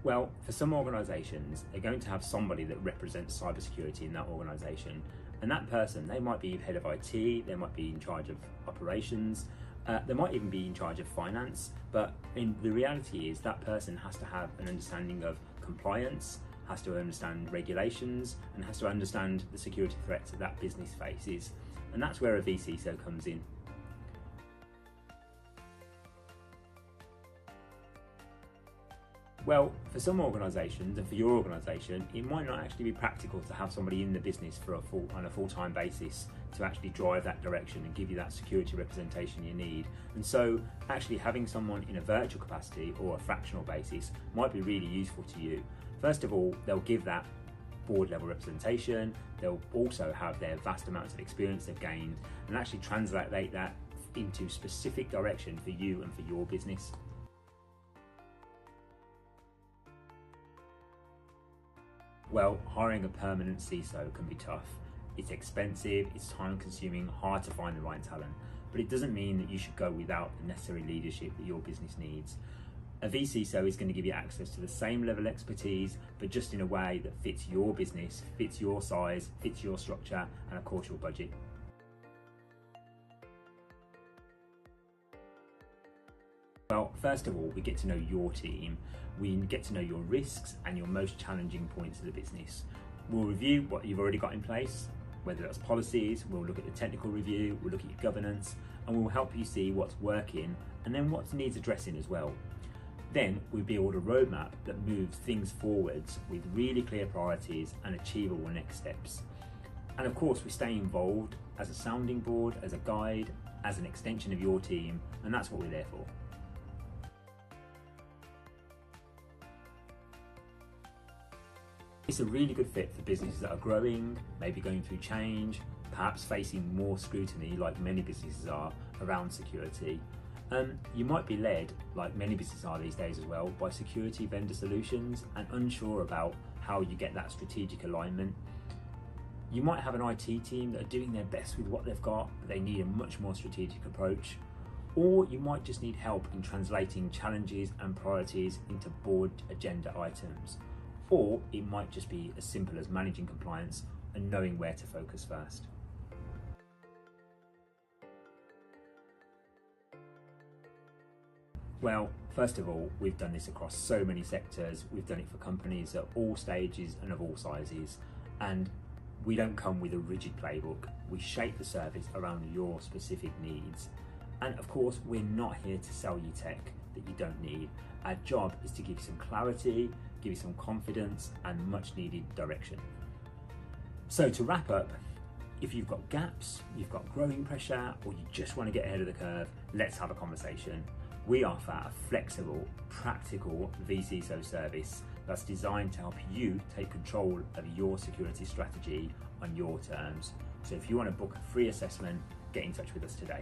Well, for some organisations, they're going to have somebody that represents cybersecurity in that organisation. And that person, they might be head of IT, they might be in charge of operations, they might even be in charge of finance. But the reality is that person has to have an understanding of compliance, has to understand regulations, and has to understand the security threats that that business faces. And that's where a vCiso comes in. Well, for some organisations and for your organisation, it might not actually be practical to have somebody in the business on a full-time basis to actually drive that direction and give you that security representation you need. And so actually having someone in a virtual capacity or a fractional basis might be really useful to you. First of all, they'll give that board level representation. They'll also have their vast amounts of experience they've gained and actually translate that into specific direction for you and for your business. Well, hiring a permanent CISO can be tough. It's expensive, it's time consuming, hard to find the right talent, but it doesn't mean that you should go without the necessary leadership that your business needs. A vCiso is going to give you access to the same level of expertise, but just in a way that fits your business, fits your size, fits your structure, and of course your budget. Well, first of all, we get to know your team. We get to know your risks and your most challenging points of the business. We'll review what you've already got in place, whether that's policies, we'll look at the technical review, we'll look at your governance, and we'll help you see what's working and then what needs addressing as well. Then we build a roadmap that moves things forwards with really clear priorities and achievable next steps. And of course, we stay involved as a sounding board, as a guide, as an extension of your team, and that's what we're there for. It's a really good fit for businesses that are growing, maybe going through change, perhaps facing more scrutiny like many businesses are around security. You might be led, like many businesses are these days as well, by security vendor solutions and unsure about how you get that strategic alignment. You might have an IT team that are doing their best with what they've got, but they need a much more strategic approach. Or you might just need help in translating challenges and priorities into board agenda items. Or it might just be as simple as managing compliance and knowing where to focus first. Well, first of all, we've done this across so many sectors. We've done it for companies at all stages and of all sizes. And we don't come with a rigid playbook. We shape the service around your specific needs. And of course, we're not here to sell you tech that you don't need. Our job is to give you some clarity, give you some confidence and much needed direction. So to wrap up, if you've got gaps, you've got growing pressure, or you just want to get ahead of the curve, let's have a conversation. We offer a flexible, practical vCiso service that's designed to help you take control of your security strategy on your terms. So if you want to book a free assessment, get in touch with us today.